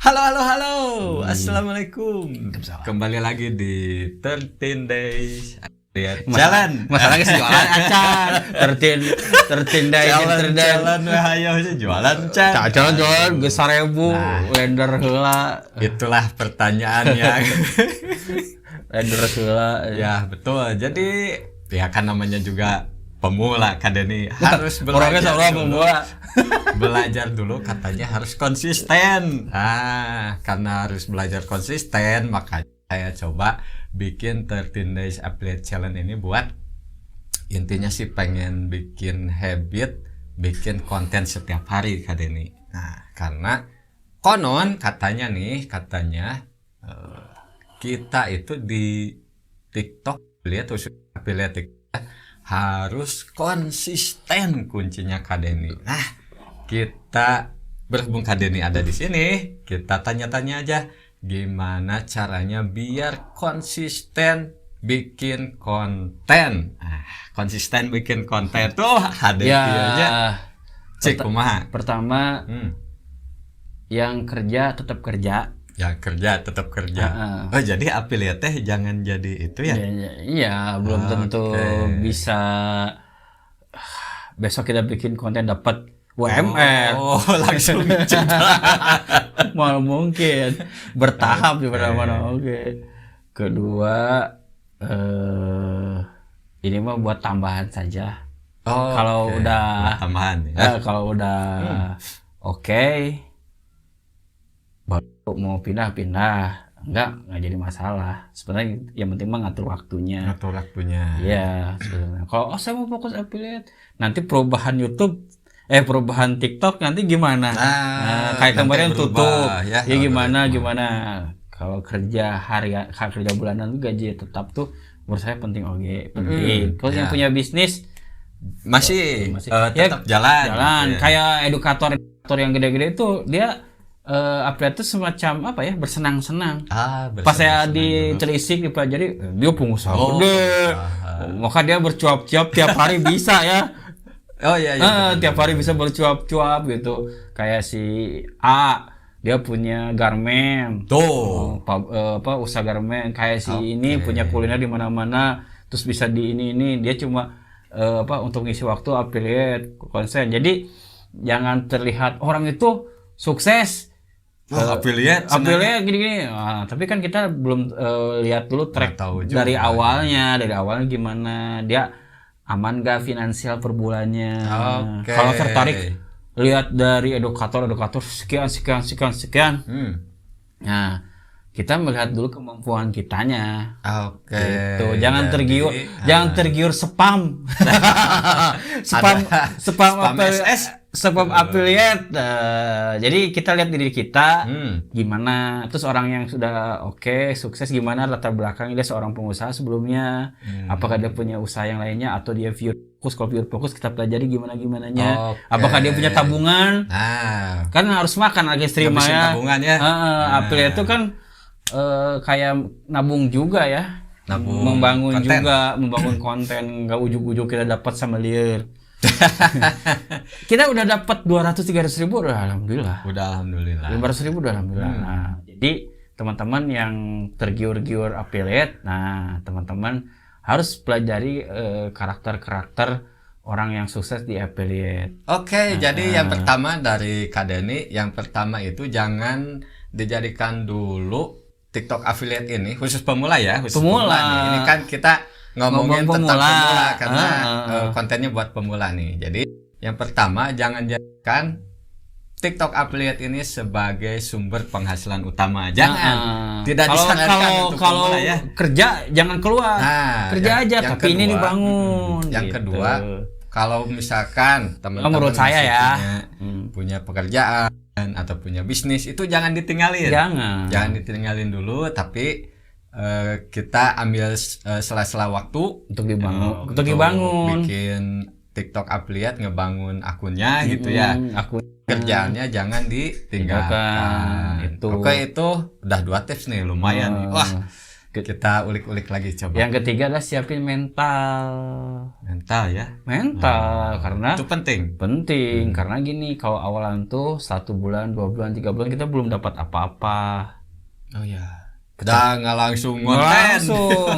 Halo, halo, halo. Assalamualaikum. Kembali lagi di 13 Days. Lihat jalan. Masalahnya sih jualan acan. 13 days. Jalan ayo jualan can. Jalan geus 1000 lender heula. Itulah pertanyaannya. Lender heula. Ya, betul. Jadi ya kan namanya juga pemula Kadeni harus belajar dulu. Belajar dulu katanya harus konsisten. Karena harus belajar konsisten makanya saya coba bikin 13 Days Affiliate Challenge ini buat intinya sih pengen bikin habit, bikin konten setiap hari Kadeni. Nah, karena konon katanya kita itu di TikTok affiliate harus konsisten kuncinya Kadeni. Nah, kita berhubung Kadeni ada di sini, kita tanya-tanya aja gimana caranya biar konsisten bikin konten. Konsisten bikin konten tuh Kadeni aja. Cik kumaha? Pertama, yang kerja tetap kerja. Ya kerja tetap kerja. Oh jadi affiliate teh jangan jadi itu ya? Iya, belum tentu bisa. Besok kita bikin konten dapat UMR. Oh langsung Mal mungkin bertahap di mana-mana. Oke. Kedua, ini mah buat tambahan saja. Kalau udah tambahan ya. Kalau udah oke. Baru mau pindah enggak jadi masalah. Sebenarnya yang penting mah ngatur waktunya. Iya, sebenarnya. Kalau saya mau fokus affiliate, nanti perubahan YouTube perubahan TikTok nanti gimana? Kayak kemarin tutup. Ya gimana? Kalau kerja kerja bulanan gaji tetap tuh menurut saya penting penting. Kalau yang punya bisnis masih tetap jalan. Kayak edukator yang gede-gede itu dia affiliate itu semacam apa ya, bersenang-senang. Pas saya ditelisik dipelajari, dia pengusaha gede. Maka dia bercuap-cuap tiap hari bisa ya. Tiap hari bisa bercuap-cuap gitu. Kayak si A, dia punya garmen. Usaha garmen. Kayak si ini punya kuliner di mana-mana. Terus bisa di ini dia cuma untuk ngisi waktu affiliate konsen. Jadi jangan terlihat orang itu sukses. Affiliate gini-gini. Tapi kan kita belum lihat dulu track dari awalnya gimana dia aman gak finansial per bulannya. Kalau tertarik lihat dari edukator sekian. Nah, kita melihat dulu kemampuan kitanya. Gitu. Jangan tergiur spam. spam affiliate. Jadi kita lihat diri kita gimana, terus orang yang sudah sukses gimana latar belakangnya, dia seorang pengusaha sebelumnya, apakah dia punya usaha yang lainnya atau dia pure fokus. Kalau pure fokus kita pelajari gimana-gimananya. Apakah dia punya tabungan? Kan harus makan lagi stream ya. Tabungan ya. Affiliate itu kan kayak nabung juga ya. Membangun konten, nggak ujuk-ujuk kita dapat sama liar. Kita udah dapat 200-300 ribu alhamdulillah. 500 ribu udah alhamdulillah. Nah, jadi teman-teman yang tergiur-giur affiliate, teman-teman harus pelajari karakter orang yang sukses di affiliate. Jadi yang pertama dari Kadeni, yang pertama itu jangan dijadikan dulu TikTok affiliate ini khusus pemula ya, pemula nih. Ini kan kita ngomongin tentang pemula karena kontennya buat pemula nih. Jadi yang pertama jangan jadikan TikTok affiliate ini sebagai sumber penghasilan utama. Jangan. Tidak disarankan untuk pemula ya. Kerja jangan keluar. Kerja aja tapi ini dibangun. Yang kedua, kalau misalkan teman-teman menurut saya ya punya pekerjaan atau punya bisnis, itu jangan ditinggalin. Jangan ditinggalin dulu, tapi kita ambil sela-sela waktu untuk dibangun, bikin TikTok affiliate, ngebangun akunnya gitu ya. Kerjaannya jangan ditinggalkan. Itu udah 2 tips nih, lumayan nih. Wah, Kita ulik-ulik lagi coba. Yang ketiga adalah siapin mental. Mental ya. Mental karena itu penting. Karena gini, kalau awalan tuh 1 bulan, 2 bulan, 3 bulan kita belum dapat apa-apa. Oh ya. Udah nggak langsung ngonten.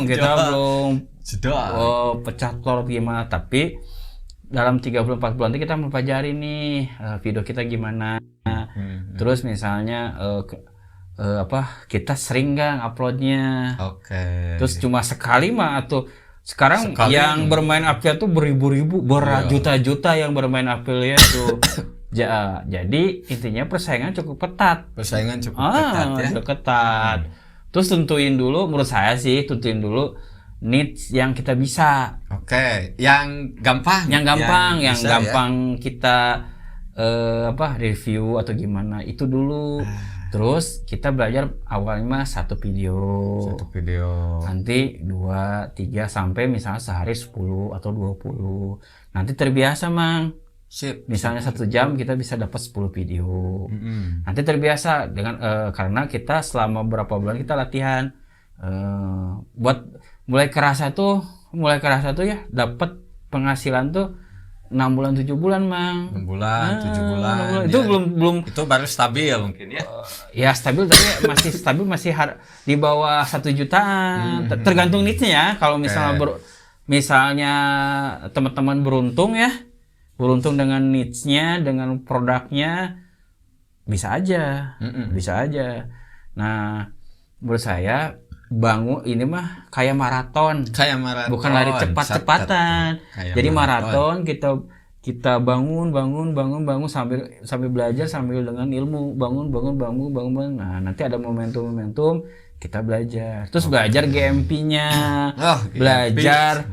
Kita belum sudah pecah telur gimana, tapi dalam 3 bulan 4 bulan itu kita mempelajari nih video kita gimana. Terus misalnya kita sering nggak uploadnya. Terus cuma sekali mah atau sekarang yang bermain affiliate tuh beribu-ribu, berjuta-juta yang bermain affiliate tuh. Jadi intinya persaingan cukup ketat. Ketat. Terus tentuin dulu, menurut saya sih tentuin dulu needs yang kita bisa. Yang gampang. Yang gampang kita review atau gimana itu dulu. Terus kita belajar awalnya 1 video. Nanti 2, 3 sampai misalnya sehari 10 atau 20. Nanti terbiasa, Mang. Misalnya 1 jam kita bisa dapat 10 video. Nanti terbiasa dengan karena kita selama berapa bulan kita latihan. Buat mulai kerasa tuh ya dapat penghasilan tuh 6 bulan 7 bulan, Mang. 6 bulan 7 bulan. Itu belum itu baru stabil mungkin ya. Ya stabil, tapi masih stabil, masih di bawah 1 jutaan. Tergantung needs-nya ya. Kalau misalnya teman-teman beruntung dengan needs-nya, dengan produknya, bisa aja. Nah, menurut saya bangun ini mah kayak maraton, bukan lari cepat-cepatan. Jadi maraton kita bangun sambil belajar, sambil dengan ilmu, bangun. Nah, nanti ada momentum kita belajar. Terus belajar GMP-nya, belajar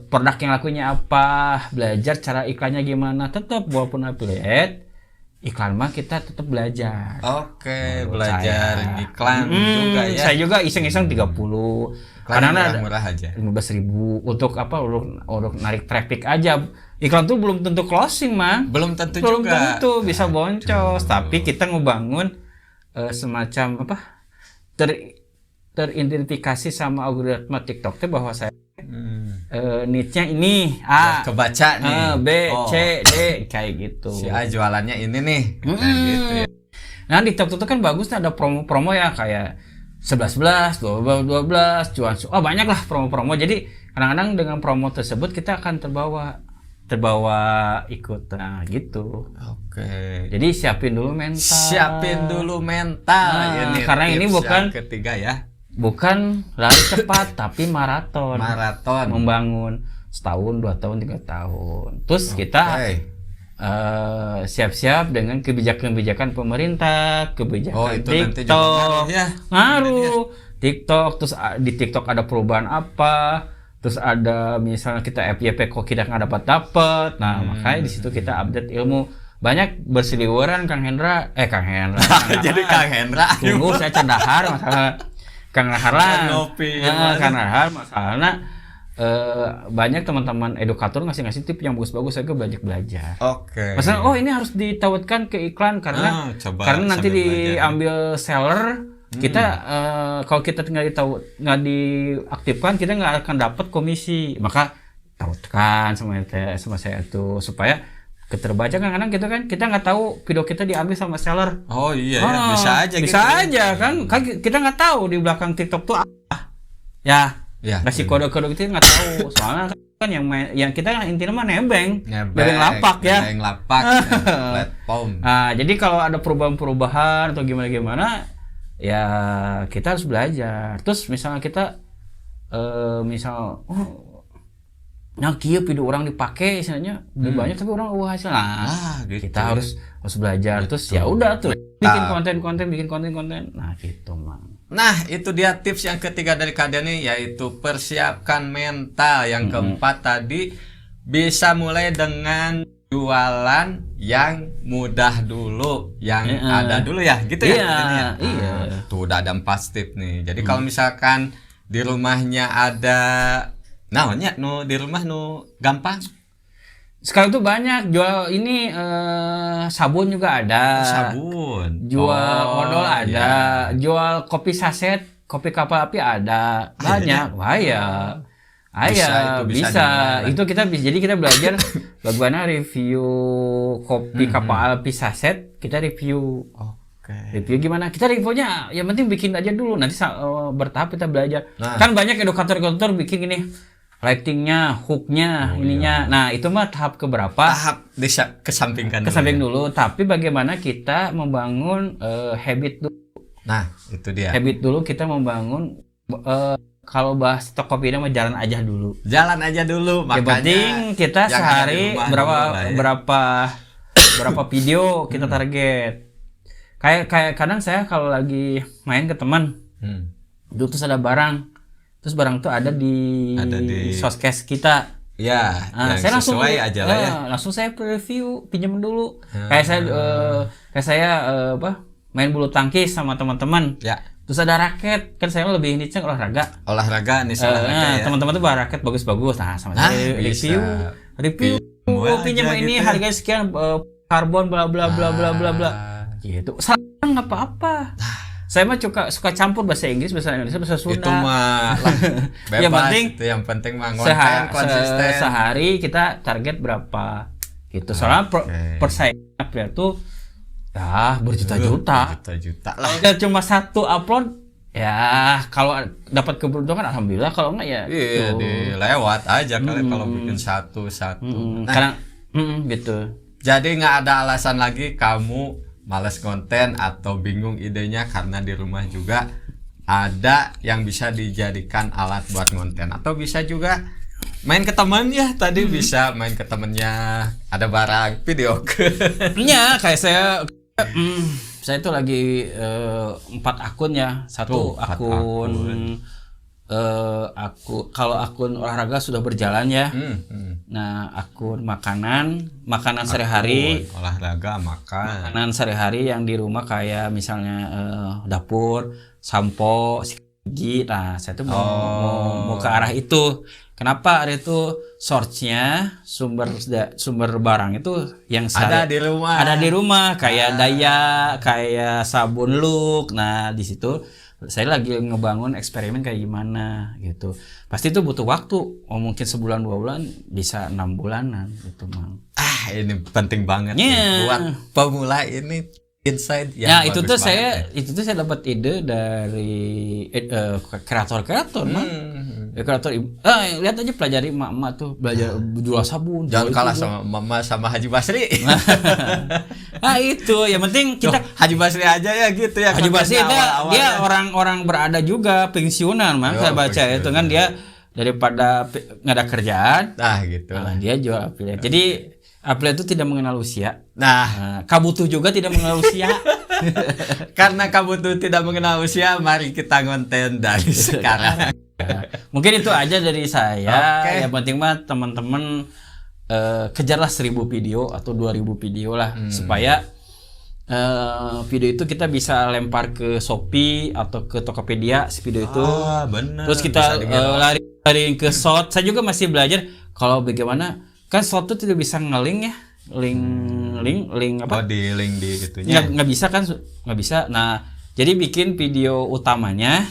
produk yang lakunya apa, belajar cara iklannya gimana. Tetap walaupun affiliate, iklan mah kita tetap belajar. Belajar iklan juga ya. Saya juga iseng-iseng 30. Karena murah aja. 15.000 untuk narik traffic aja. Iklan tuh belum tentu closing, Mang. Belum tentu bisa boncos. Tapi kita ngebangun semacam teridentifikasi sama algoritma TikTok tuh bahwa saya niche-nya ini kebaca nih, B, C, D kayak gitu. Si A jualannya ini nih. Gitu ya. Nah di TikTok itu kan bagusnya ada promo-promo ya, kayak 11, 12, cuan. Banyak lah promo-promo. Jadi kadang-kadang dengan promo tersebut kita akan terbawa ikut, nah gitu. Jadi siapin dulu mental. Ini karena ini bukan ketiga ya. Bukan lari cepat tapi maraton. Membangun setahun, 2 tahun, 3 tahun. Terus kita siap-siap dengan kebijakan pemerintah, kebijakan TikTok. Ngaruh. TikTok, terus di TikTok ada perubahan apa? Terus ada misalnya kita FYP kok kita nggak dapat. Nah, makanya di situ kita update ilmu. Banyak berseliweran Kang Hendra. Jadi Kang Hendra. Tunggu saya cendahar masalah Kang Nahar lah. Kang Nahar masalahnya banyak teman-teman edukator ngasih tips yang bagus-bagus, saya belajar. Masalah ini harus ditautkan ke iklan karena nanti diambil seller kita kalau kita tinggal nggak diaktifkan kita nggak akan dapat komisi. Maka tautkan sama saya tuh supaya keterbaca. Kadang-kadang gitu kan kita nggak tahu video kita diambil sama seller. Bisa aja kan kita nggak tahu di belakang TikTok tuh apa ngasih kode-kode gitu nggak tahu. Soalnya kan yang kita intinya mah nebeng lapak ya platform. Nah jadi kalau ada perubahan atau gimana ya kita harus belajar. Terus misalnya kita kieu video orang dipakai misalnya banyak tapi orang hasil gitu kita harus belajar. Terus ya udah tuh bikin konten nah gitu, Mang. Nah itu dia tips yang ketiga dari Kak Denny, yaitu persiapkan mental. Yang keempat tadi bisa mulai dengan jualan yang mudah dulu, yang ada dulu ya gitu ya. Tuh udah ada 4 tips nih. Jadi kalau misalkan di rumahnya ada di rumah gampang. Sekarang tuh banyak jual ini sabun juga ada. Sabun. Jual odol ada. Jual kopi saset, kopi kapal api ada. Banyak. Bisa. Itu kita jadi kita belajar bagaimana review kopi kapal api saset, kita review. Review gimana? Kita reviewnya yang penting bikin aja dulu. Nanti bertahap kita belajar. Kan banyak edukator bikin gini. Lightingnya, hooknya, ininya. Nah itu mah tahap keberapa? Tahap kesampingkan dulu. Tapi bagaimana kita membangun habit dulu. Nah itu dia. Habit dulu kita membangun. Kalau bahas Tokopedia mah jalan aja dulu. Makanya. Yang penting kita sehari berapa video kita target. Kayak kadang saya kalau lagi main ke teman, dulu terus ada barang. Terus barang tuh ada di soskes kita. Ya, saya langsung aja lah ya. Langsung saya review, pinjam dulu. Kayak saya main bulu tangkis sama teman-teman. Ya. Terus ada raket, kan saya lebih ini olahraga. Olahraga nih ya. Teman-teman tuh bawa raket bagus-bagus. Nah, sama saya review. Pinjam ini harga sekian, karbon bla bla bla bla bla bla. Gitu. Salah enggak apa-apa. Saya mah suka campur bahasa Inggris, bahasa Indonesia, bahasa Sunda. Itu mah bebas. Yang penting mah konten konsisten. Sehari kita target berapa gitu. Soalnya persaingan April tuh ya berjuta-juta. Berjuta-juta lah. Kalau cuma satu upload ya kalau dapat keberuntungan alhamdulillah, kalau enggak ya iya, dilewat aja kalau bikin satu. Karena gitu. Jadi nggak ada alasan lagi kamu males konten atau bingung idenya, karena di rumah juga ada yang bisa dijadikan alat buat konten, atau bisa juga main ke teman ya. Tadi bisa main ke temennya, ada barang video ya kayak saya tuh lagi 4 akun ya. Satu akun kalau akun olahraga sudah berjalan ya. Nah, akun makanan sehari-hari, olahraga, makanan sehari-hari yang di rumah kayak misalnya dapur, sampo, gigi. Nah, saya tuh mau ke arah itu. Kenapa? Ada itu source-nya, sumber barang itu yang ada di rumah kayak kayak sabun Look. Nah, di situ saya lagi ngebangun eksperimen kayak gimana gitu. Pasti itu butuh waktu. Mungkin sebulan 2 bulan, bisa 6 bulanan gitu, Mang. Ini penting banget ya, buat pemula ini insight yang itu tuh saya dapat ide dari kreator, Mang. Kreator lihat aja, pelajari emak-emak tuh belajar jual sabun. Jangan kalah sama mama sama Haji Basri. Nah itu yang penting kita Haji Basri aja ya gitu ya. Haji Basri dia orang berada juga pensiunan, Mang. Saya baca itu kan dia daripada nggak ada kerjaan. Nah gitu. Dia jual affiliate. Jadi affiliate itu tidak mengenal usia. Nah, Kabutuh juga tidak mengenal usia. Karena Kabutuh tidak mengenal usia, mari kita ngonten dari sekarang. Mungkin itu aja dari saya. Yang penting mah teman-teman kejarlah 1000 video atau 2000 video lah, supaya video itu kita bisa lempar ke Shopee atau ke Tokopedia video itu. Bener. Terus kita lari ke short. Saya juga masih belajar kalau bagaimana, kan short itu tidak bisa nge-link ya. Link apa? Di link di itunya. Nggak bisa kan? Nggak bisa. Nah, jadi bikin video utamanya.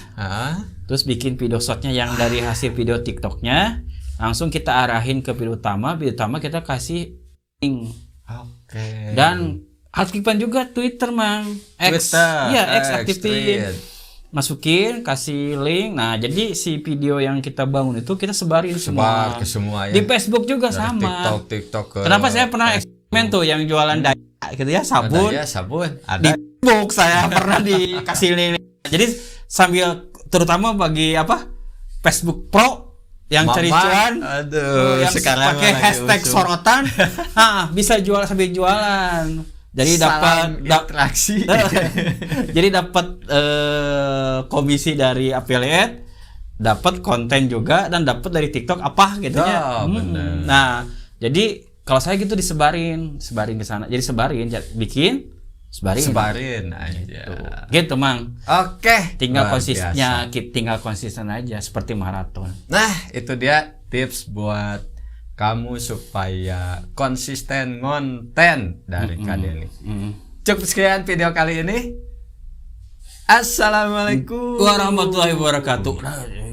Terus bikin video shortnya yang dari hasil video TikToknya, langsung kita arahin ke video utama kita kasih link. Dan aktifkan juga Twitter, Mang. X aktifin, masukin, kasih link. Nah, jadi si video yang kita bangun itu kita sebarin semua ke semua ya. Di Facebook juga dari sama. TikTok. Kenapa saya pernah eksperimen tuh yang jualan daya gitu ya, sabun. Ada. Di Facebook saya pernah dikasih link. Jadi sambil, terutama bagi Facebook Pro yang cari cuan, yang sekarang pakai hashtag sorotan, bisa jual sambil jualan. Jadi dapat interaksi. Jadi dapat komisi dari affiliate, dapat konten juga, dan dapat dari TikTok gitu ya. Nah, jadi kalau saya gitu disebarin ke sana. Jadi bikin sebarin aja. Gitu, Mang. Tinggal konsisten aja seperti maraton. Nah, itu dia tips buat kamu supaya konsisten ngonten dari Kak Denny. Cukup sekian video kali ini. Assalamualaikum warahmatullahi wabarakatuh.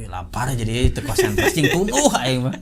Lapar jadi konsentrasi tunggu aing mah.